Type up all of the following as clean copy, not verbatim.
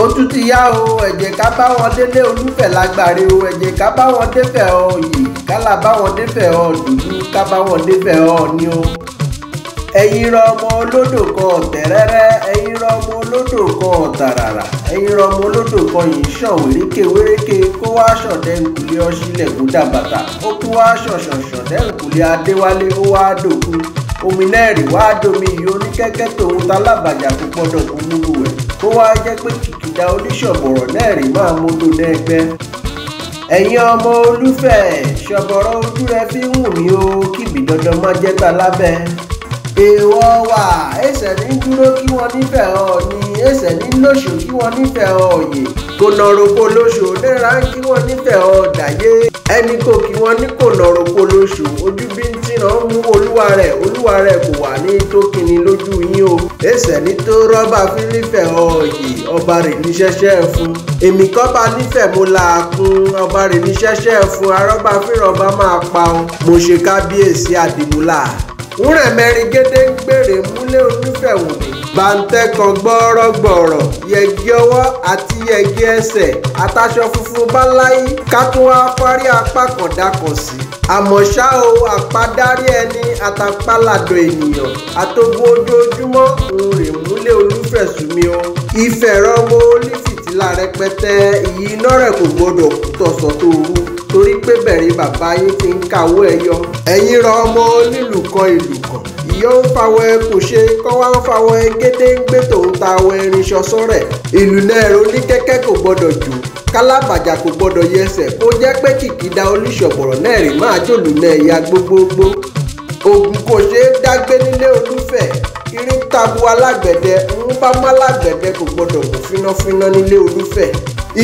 ó tún ti yá o, ẹ jẹ́ ká bá wọn délé Olúfẹ̀ lágbàre o, ẹ jẹ́ ká bá wọn débẹ̀ Ọ̀yè, kálá bá wọn débẹ̀ Ọ̀dùdú, ká bá wọn débẹ̀ Ọ̀ọ̀ni o. ẹ̀yin rọ ọmọ olódò kan ọ̀tẹ̀rẹ́rẹ́, ẹ̀yin rọ ọmọ olódò kan ọ̀tàràrà, ẹ̀yin rọ ọmọ olódò kan yìí ṣàn wérékè kó wá ṣọ̀dẹ̀ nkùlé ọṣílẹ̀ kó dàbàtà, ó kú wá ṣọ̀ṣọ̀ṣọ̀dẹ̀ nkùlé Adéwálé ó wá dòkú, omi náà rí wá domi yìí oníkẹ́kẹ́ tòun talábàjá kó gbọ́dọ̀ kú múlù ẹ̀, kó wá jẹ́ pé kìkìdá oníṣọ̀bọ̀rọ̀ náà rí máa múdò dẹ́gbẹ́. ẹ̀yin ọmọ Olúfẹ̀, ṣọ̀bọ̀rọ̀ ojú rẹ fi ń wù mí o, kíbi dandan má jẹ́ ta lábẹ́. èèwọ̀ wà ẹsẹ̀ ní dúró kí wọ́n nífẹ̀ẹ́ Ọọ̀ni, ẹsẹ̀ ní lóṣù kí wọ́n nífẹ̀ẹ́ Ọ̀yè, kò nọ̀rọ̀kọ lóṣù náírà kí wọ́n nífẹ̀ẹ́ Ọ̀dàyé, ẹni kò kí wọ́n ní kò nọ̀rọ̀kọ lóṣù, ojú bí ń tìrà ń mú olúwa rẹ̀ kò wà ní tó kíni lójú yín o. ẹsẹ̀ ní tó rọ́bà fi nífẹ̀ẹ́ Ọ̀yè, ọba rẹ̀ ní ṣẹ́ṣẹ́ fún, èmi kọ́ bá nífẹ̀ẹ́ mo là á kún, ọba rẹ̀ ní ṣẹ́ṣẹ́ fún, arọ́bà fìrọ̀bà máa pa ọ́n, mo ṣe kábíyèsí àdìmúlà. wúrẹ̀ mẹ́rin gédé ń gbèrè múlẹ̀ Olúfẹ̀ wò mí, bàǹtẹ́ kan gbọ́rọ̀gbọ̀rọ̀, yẹ̀gì ọwọ́ àti yẹ̀gì ẹsẹ̀ àtàṣọ funfun báláyé, ká tún wá parí apá kan dákan sí. àmọ́ ṣá o, àpadárí ẹni àtàpálàdọ̀ ènìyàn àtògùn ojoojúmọ́ ń rè múlẹ̀ Olúfẹ̀ súnmi o. Ifẹ̀ rọmọ onífìtílà rẹpẹtẹ, ìyí iná rẹ̀ kò gbọdọ̀ kú tọ̀sán tòru, torí pé bẹ̀rẹ̀ bàbá yín ti ń kàwó ẹyọ. ẹ̀yin rọ ọmọ onílù kan ìlú kan, ìyọ́ ń fawọ ẹ kò ṣe kọ́ wá ń fawọ ẹ gédé ń gbé tòun ta awọ ẹrin ṣọṣọ rẹ̀. ìlú náà ro ní kẹ́kẹ́ kò gbọdọ̀ jù, kálábàjá kò gbọdọ̀ yẹsẹ̀, kó jẹ́ pé kìkìdá oníṣọ̀bọ̀rọ̀ náà rí máa jòlù náà ya gbogbogbò. ògùn kò ṣeé dágbé nílé Olúfẹ̀, irin tabu alágbẹ̀dẹ ń bá má lágbẹ̀dẹ kò gbọdọ̀ kó fínáfíná nílé Olúfẹ̀.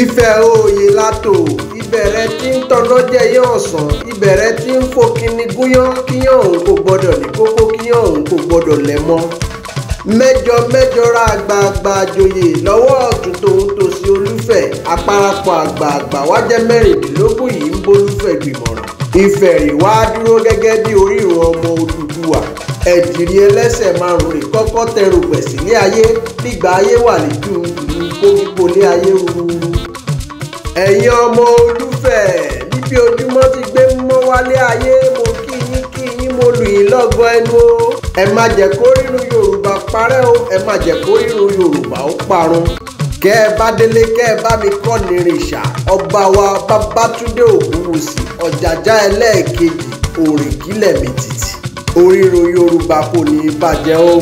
Ifẹ̀ òye látò, ìbẹ̀rẹ̀ tí ń tọ́nà jẹ́ yán ọ̀sán, ìbẹ̀rẹ̀ tí ń fò kíni gúnyán, kíyàn òun kò gbọdọ̀ ní kókó, kíyàn òun kò gbọdọ̀ lẹ̀ mọ́. mẹ́jọ ra àgbààgbà àjòyè lọ́wọ́ ọ̀tún tòun tòsí Olúfẹ̀, àparapọ̀ àgbààgbà wá jẹ́ mẹ́rìndínlógún yìí ń bólúfẹ̀ gbìmọ̀ràn. Ifẹ̀ rè wá dúró gẹ́gẹ́ bí orírun ọmọ Odùduwà, ẹ̀jìrì ẹlẹ́sẹ̀ márùn-ún rè kọ́kọ́ tẹrù pẹ̀ sílé ayé, nígbà ayé wà ní dùndùn kókípolé ayé rúru. ẹ̀yin ọmọ Olúfẹ̀, níbi ojúmọ́ ti gbé mọ́ wálé ayé, mo kí yín mo lù yín lọ́gọ́ ẹnu o. ẹ má jẹ́ kó rírun Yorùbá parẹ́ o, ẹ má jẹ́ kó rírun Yorùbá ó parun. kẹ́ ẹ bá délé kẹ́ ẹ bá mi kọ́ nírìṣà ọba wa Babátúndé Ògúnwùsì Ọ̀jájá ẹlẹ́ẹ̀kejì òrìkílẹ̀ mi tìtì. orírun Yorùbá kò ní í bàjẹ́ o.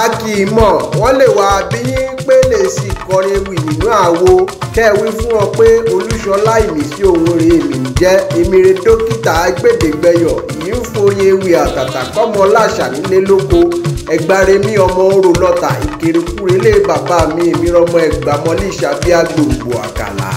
a kì í mọ̀ wọ́n lè wá bí yín pé lè sì kọrin ewì nínú àwo, kẹ́ẹ̀wí fún ọ pé Olúṣọlá ìmísí òun rèé èmi ń jẹ́ èmire dókítà agbẹ́dẹ́gbẹ́yọ̀ yìí ń forí ewì àtàtà kọ́mọ láṣà nílé lóko, ẹgbàremí ọmọ orò lọ́tà ìkèrèkúrẹ́lé bàbá mi èmi rọmọ ẹgbàmọ́lì ìṣàbíàgbòǹgbò àkàlà.